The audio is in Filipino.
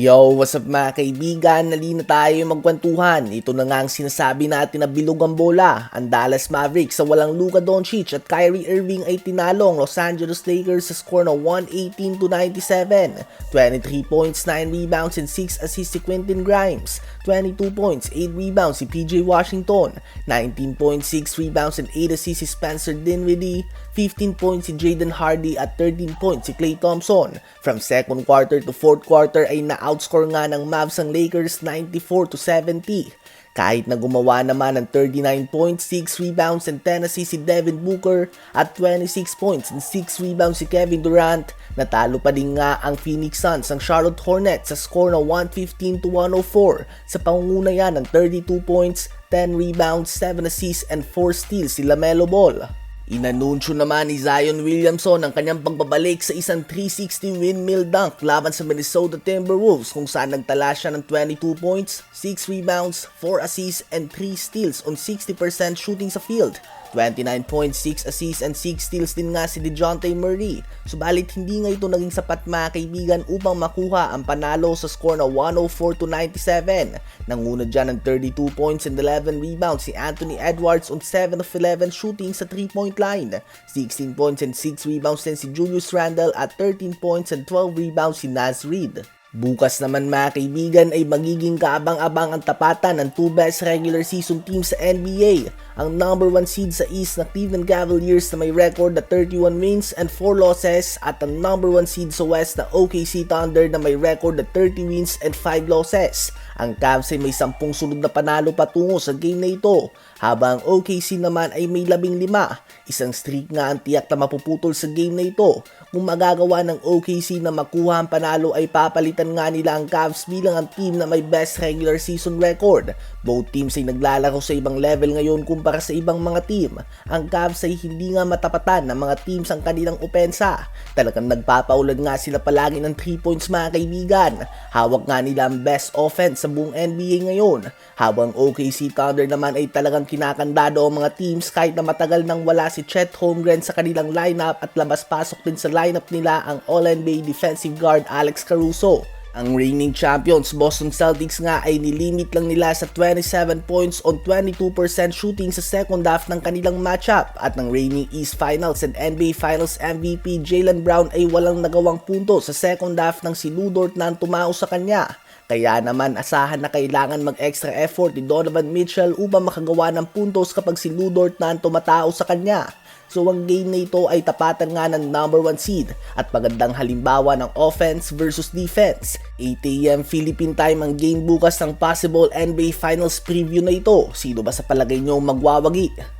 Yo, what's up mga kaibigan? Nali na tayo magkwentuhan. Ito na nga ang sinasabi natin na bilog ang bola. Ang Dallas Mavericks sa walang Luka Doncic at Kyrie Irving ay tinalong Los Angeles Lakers sa score na 118-97. 23 points, 9 rebounds, and 6 assists si Quentin Grimes. 22 points, 8 rebounds si PJ Washington. 19 points, 6 rebounds, and 8 assists si Spencer Dinwiddie. 15 points si Jaden Hardy at 13 points si Klay Thompson. From second quarter to fourth quarter ay na-outscore nga ng Mavs ang Lakers 94-70. Kahit na gumawa naman ng 39 points, 6 rebounds and 10 assists si Devin Booker at 26 points and 6 rebounds si Kevin Durant, natalo pa din nga ang Phoenix Suns ang Charlotte Hornets sa score na 115-104 sa pangunguna yan ng 32 points, 10 rebounds, 7 assists and 4 steals si LaMelo Ball. Inanunsyo naman ni Zion Williamson ang kanyang pagbabalik sa isang 360 windmill dunk laban sa Minnesota Timberwolves kung saan nagtala siya ng 22 points, 6 rebounds, 4 assists and 3 steals on 60% shooting sa field. 29 points, 6 assists and 6 steals din nga si DeJounte Murray. Subalit hindi nga ito naging sapat mga kaibigan upang makuha ang panalo sa score na 104-97. Nanguna dyan ng 32 points and 11 rebounds si Anthony Edwards on 7 of 11 shooting sa 3-point line. 16 points and 6 rebounds din si Julius Randle at 13 points and 12 rebounds si Naz Reid. Bukas naman mga kaibigan ay magiging kaabang-abang ang tapatan ng 2 best regular season teams sa NBA. Ang number 1 seed sa East na Cleveland Cavaliers na may record na 31 wins and 4 losses at ang number 1 seed sa West na OKC Thunder na may record na 30 wins and 5 losses. Ang Cavs ay may 10 sunod na panalo patungo sa game na ito, habang OKC naman ay may 15. Isang streak nga ang tiyak na mapuputol sa game na ito. Kung magagawa ng OKC na makuha ang panalo ay papalitan nga nila ang Cavs bilang ang team na may best regular season record. Both teams ay naglalaro sa ibang level ngayon kumpara sa ibang mga team. Ang Cavs ay hindi nga matapatan ng mga teams ang kanilang opensa. Talagang nagpapaulad nga sila palagi ng 3 points mga kaibigan. Hawak nga nila ang best offense sa buong NBA ngayon. Habang OKC Thunder naman ay talagang kinakandado ang mga teams kahit na matagal nang wala si Chet Holmgren sa kanilang lineup at labas-pasok din sa lineup nila ang All-NBA defensive guard Alex Caruso. Ang reigning champions Boston Celtics nga ay nilimit lang nila sa 27 points on 22% shooting sa second half ng kanilang matchup at ng reigning East Finals and NBA Finals MVP Jaylen Brown ay walang nagawang punto sa second half ng si Lu Dort na tumao sa kanya. Kaya naman asahan na kailangan mag-extra effort ni Donovan Mitchell upang makagawa ng puntos kapag si Lu Dort na tumatao sa kanya. So ang game na ito ay tapatan nga ng number 1 seed at magandang halimbawa ng offense versus defense. 8 AM Philippine time ang game bukas ng possible NBA Finals preview na ito. Sino ba sa palagay nyo magwawagi?